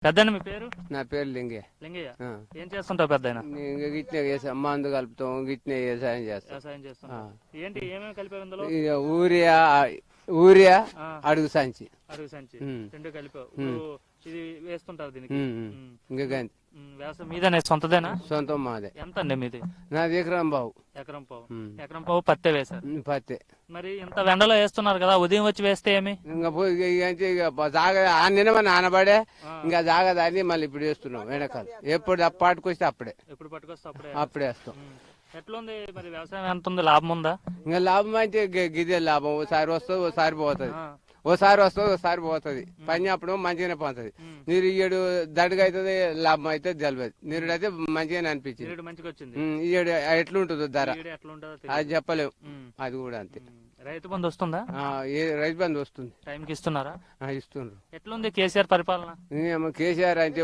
పెద్దన్న మీ పేరు? నా పేరు లింగయ్య. లింగయ్య. ఆ. ఏం చేస్తుంటావు పెద్దయినా? నేను గిట్నే చేస్తాం, మందు కలుపుతాం, గిట్నే వ్యవసాయం చేస్తాం. వ్యవసాయం చేస్తుంటావు. ఏంటి ఏమేమి కలిపావు ఇందులో? ఇక ఊరియా ఊరియా ఆ, అడుగు సంచి. అడుగు సంచి ఉమ్. రెండు కలిపావు. ఇప్పుడు ఇది వేస్తుంటారు దీనికి. ఇంకా గంతి వ్యవసాయం మీదనే సొంతదేనా? సొంతం మాదే. ఎంత అండి మీది? నాది ఎకరం బావు. ఎకరం పావు. ఉమ్. ఎకరం పావు పత్తే వేశారు. పత్తే. మరి ఇంత ఎండలో వేస్తున్నారు కదా, ఉదయం వచ్చి వేస్తే ఏమి? ఇంకా పోయి ఇక అంటే ఇక జాగ ఆ నిన్న నానబడే ఆ. ఇంకా జాగదాన్ని మళ్ళీ ఇప్పుడు వేస్తున్నాం వెనకాల. ఎప్పుడు పాటుకొస్తే అప్పుడే ఎప్పుడు పట్టుకొస్తే అప్పుడే. అప్పుడే వేస్తాం. ఎట్లుంది మరి వ్యవసాయం, ఎంత ఉంది, లాభం ఉందా? ఇంకా లాభం అంటే గిదే లాభం. ఓసారి వస్తుంది, ఓసారి పోతుంది. ఆ. ఓసారి వస్తుంది, ఓసారి పోతుంది. పని అప్పుడు మంచిగానే పోతుంది. నీరు ఇయ్యడు దండుగా అవుతుంది, లాభం అయితే తెలియదు. నీరుడు అయితే మంచిగానే అనిపించింది. ఈడు మంచిగా వచ్చింది. ఇయ్యడు ఎట్లుంటుందో ధర ఈడు ఎట్లా ఉంటుందో అది తెలియదు. చెప్పలేము. ఉమ్. అది కూడా అంతే. రైతు బంధు వస్తుందా? ఏ రైతు బంధు వస్తుంది, టైంకి ఇస్తున్నారా? ఇస్తుండ్రు. ఎట్లుంది కేసీఆర్ పరిపాలన? కేసీఆర్ అంటే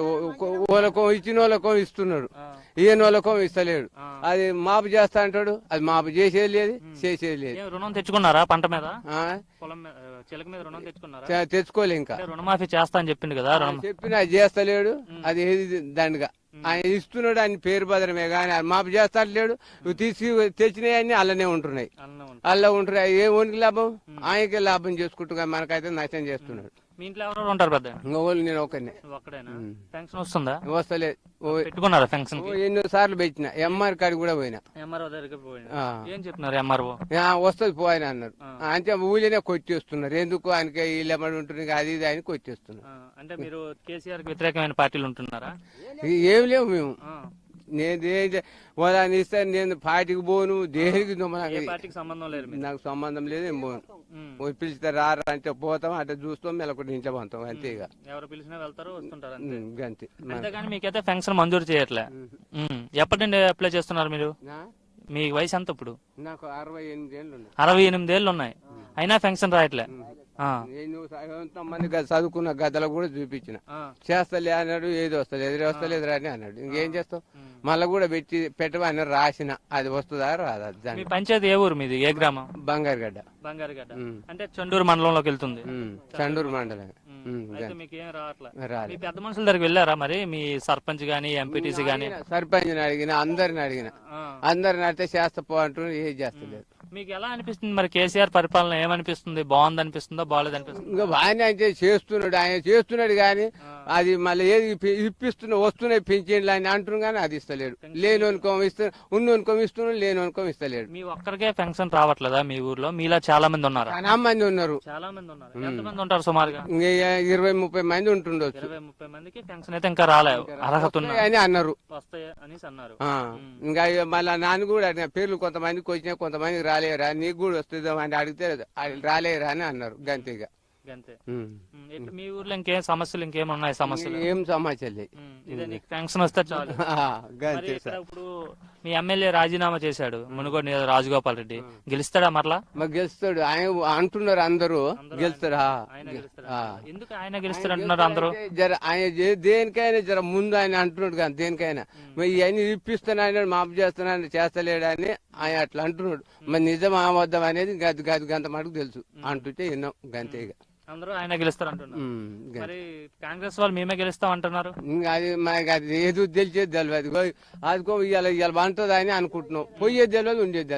ఓలకో ఇచ్చిన వాళ్ళకో ఇస్తున్నాడు, ఆ. ఈయన వాళ్ళకో ఇస్తలేడు. ఆ. అది మాపు చేస్తా అంటాడు, అది మాపు చేసేది లేదు, చేసేది లేదు. ఏం రుణం తెచ్చుకున్నారా పంట మీద? ఆ, పొలం మీద, చిలక మీద రుణం తెచ్చుకున్నారా? తెచ్చుకోలే ఇంకా. అంటే రుణమాఫీ చేస్తా అని చెప్పింది కదా, రుణం. చెప్పిన అది చేస్తలేడు. అది ఏది దండగా ఆయన ఇస్తున్నాడు, ఆయన పేరు భద్రమే కానీ మాపు చేస్తాడు. తీసి తెచ్చినాయన్ని అల్లనే ఉంటున్నాయి, అన్నం ఉంటుంది. అల్ల ఉంటున్నాయి. ఏ ఓనికి లాభం? ఆయనకే లాభం చేసుకుంటున్నా, మనకైతే నష్టం చేస్తున్నాడు. మీ ఇంట్లో ఎవరెవరు ఉంటారు పెద్ద? ఇంకా వాళ్ళు నేను ఒకరిని. నువ్వు ఒక్కడేనా? పెన్షన్ వస్తుందా? వస్తలేదు. పెట్టుకున్నారా పెన్షన్? ఎన్నో సార్లు పెట్టిన, ఎంఆర్ కాడికి కూడా పోయినా. ఎంఆర్ఓ దగ్గరికి పోయింది. ఆ. ఏం చెప్తున్నారు ఎంఆర్ఓ? వస్తుంది పోయిన అన్నారు. అంటే ఊళ్ళనే కొట్టేస్తున్నారు. ఎందుకు ఆయనకి వీళ్ళెమ్మడి ఉంటుంది అది ఇది అని కొట్టేస్తున్నారు. అంటే మీరు కేసీఆర్ కి వ్యతిరేకమైన పార్టీలు ఉంటున్నారా? ఏం లేవు మేము. ఆ. నేను వాళ్ళని ఇస్తే నేను పార్టీకి పోను, దేనికి ఏ పార్టీకి సంబంధం లేదు మీరు? నాకు సంబంధం లేదు, ఏం పోను. ఉమ్. పిలిస్తే రారా అంటే పోతాం, అంటే చూస్తాం, మెలకొండ ఇంట్లో పోతాం, అంతే. ఇక ఎవరు పిలిచినా వెళ్తారు, వస్తుంటారు అంతే. అంతే. అంతేగాని మీకైతే పెన్షన్ మంజూరు చేయట్లే. ఎప్పటి నుండి అప్లై చేస్తున్నారు మీరు? మీ వయసు ఎంత ఇప్పుడు? నాకు 68 ఏళ్ళు ఉన్నాయి. 68 ఏళ్ళు ఉన్నాయి, అయినా పెన్షన్ రాయట్లే. ఆ. నేను ఎంతమంది చదువుకున్న గద్దలు కూడా చూపించిన, చేస్తలే అన్నాడు. ఏది వస్తలేదు, ఎదురు వస్తలేదు అని అన్నాడు. ఇంకేం చేస్తావు? మళ్ళీ కూడా పెట్టమని రాసిన, అది వస్తుందా రాదా? మీ పంచాయతీ ఏ ఊరు మీది? ఏ గ్రామం? బంగారుగడ్డ. బంగారుగడ్డ అంటే చండూరు మండలంలోకి వెళ్తుంది. చండూరు మండలం. అయితే మీకు ఏం రావట్లే. రాలే. మీ పెద్ద మనుషుల దగ్గరికి వెళ్ళారా మరి? మీ సర్పంచ్ గాని, ఎంపీటీసీ గాని? సర్పంచ్ని అడిగిన, అందరిని అడిగిన, అందరిని అడితే చేస్తా పో అంటున్నారు. ఏది చేస్తలేదు. మీకు ఎలా అనిపిస్తుంది మరి కేసీఆర్ పరిపాలన? ఏమనిపిస్తుంది? బాగుంది అనిపిస్తుందా, బాగాలేదు అనిపిస్తుంది? ఇంకా ఆయన అంటే చేస్తున్నాడు, ఆయన చేస్తున్నాడు కానీ అది మళ్ళీ ఏది ఇప్పిస్తున్నా వస్తున్నాయి పింఛన్లు అని అంటున్నారు కానీ అది ఇస్తలేడు. లేనోనుకో ఇస్తున్నా, ఉన్నోనుకో ఇస్తున్నాడు, లేనోనుకో ఇస్తలేడు. మీ ఒక్కరికే పెన్షన్ రావట్లేదా మీ ఊర్లో? మీలా చాలా మంది ఉన్నారు? చాలా మంది ఉన్నారు. చాలా మంది ఉన్నారు. ఎంత మంది ఉంటారు సుమారుగా? ఇంకా 20-30 మంది ఉంటుండొచ్చు. 20-30 మందికి పెన్షన్ అయితే ఇంకా రాలేదు. అర్హత ఉన్న అని అన్నారు. వస్తాయి అనేసి అన్నారు. ఇంకా మళ్ళీ నాన్న కూడా అడిగిన, పేర్లు కొంతమందికి వచ్చినాయి, కొంతమందికి రాలేరా, నీకు కూడా వస్తుందా అని అడిగితే రాలేరా అని అన్నారు. గంతేగా. అంతే. మీ ఊర్లో ఇంకేం సమస్యలు, ఇంకేమున్నాయి సమస్యలు? ఏం సమాచారం లేదు. ఇదే నీకు పెన్షన్ వస్తే చాలు. మరి ఇక్కడ ఇప్పుడు మీ ఎమ్మెల్యే రాజీనామా చేశాడు, మునుగోడు రాజగోపాల్ రెడ్డి. గెలుస్తాడా మరలా? మాకు గెలుస్తాడు ఆయన అంటున్నారు అందరూ. గెలుస్తాడా? ఆయన గెలుస్తాడా? ఎందుకు ఆయన గెలుస్తాడు అంటున్నారు అందరూ? జర ఆయన దేనికైనా జర ముందు ఆయన అంటున్నాడు కానీ దేనికైనా మరి ఇవన్నీ ఇప్పిస్తున్నాడు, మాపు చేస్తున్నాడు, చేస్తలేడు అని ఆయన అట్లా అంటున్నాడు. మరి నిజం ఆమోద్దం అనేది గంత మటుకు తెలుసు అంటుంటే విన్నాం. గంతేగా. అందరూ ఆయన గెలుస్తారు అంటున్నారు. మరి కాంగ్రెస్ వాళ్ళు మేమే గెలుస్తాం అంటున్నారు. అది మనకి అది ఏదో తెలిసేది తెలియదు. అది ఇవాళ ఇవాళ అంటుంది అని అనుకుంటున్నాం. పోయేది తెలియదు, ఉండేది తెలియదు.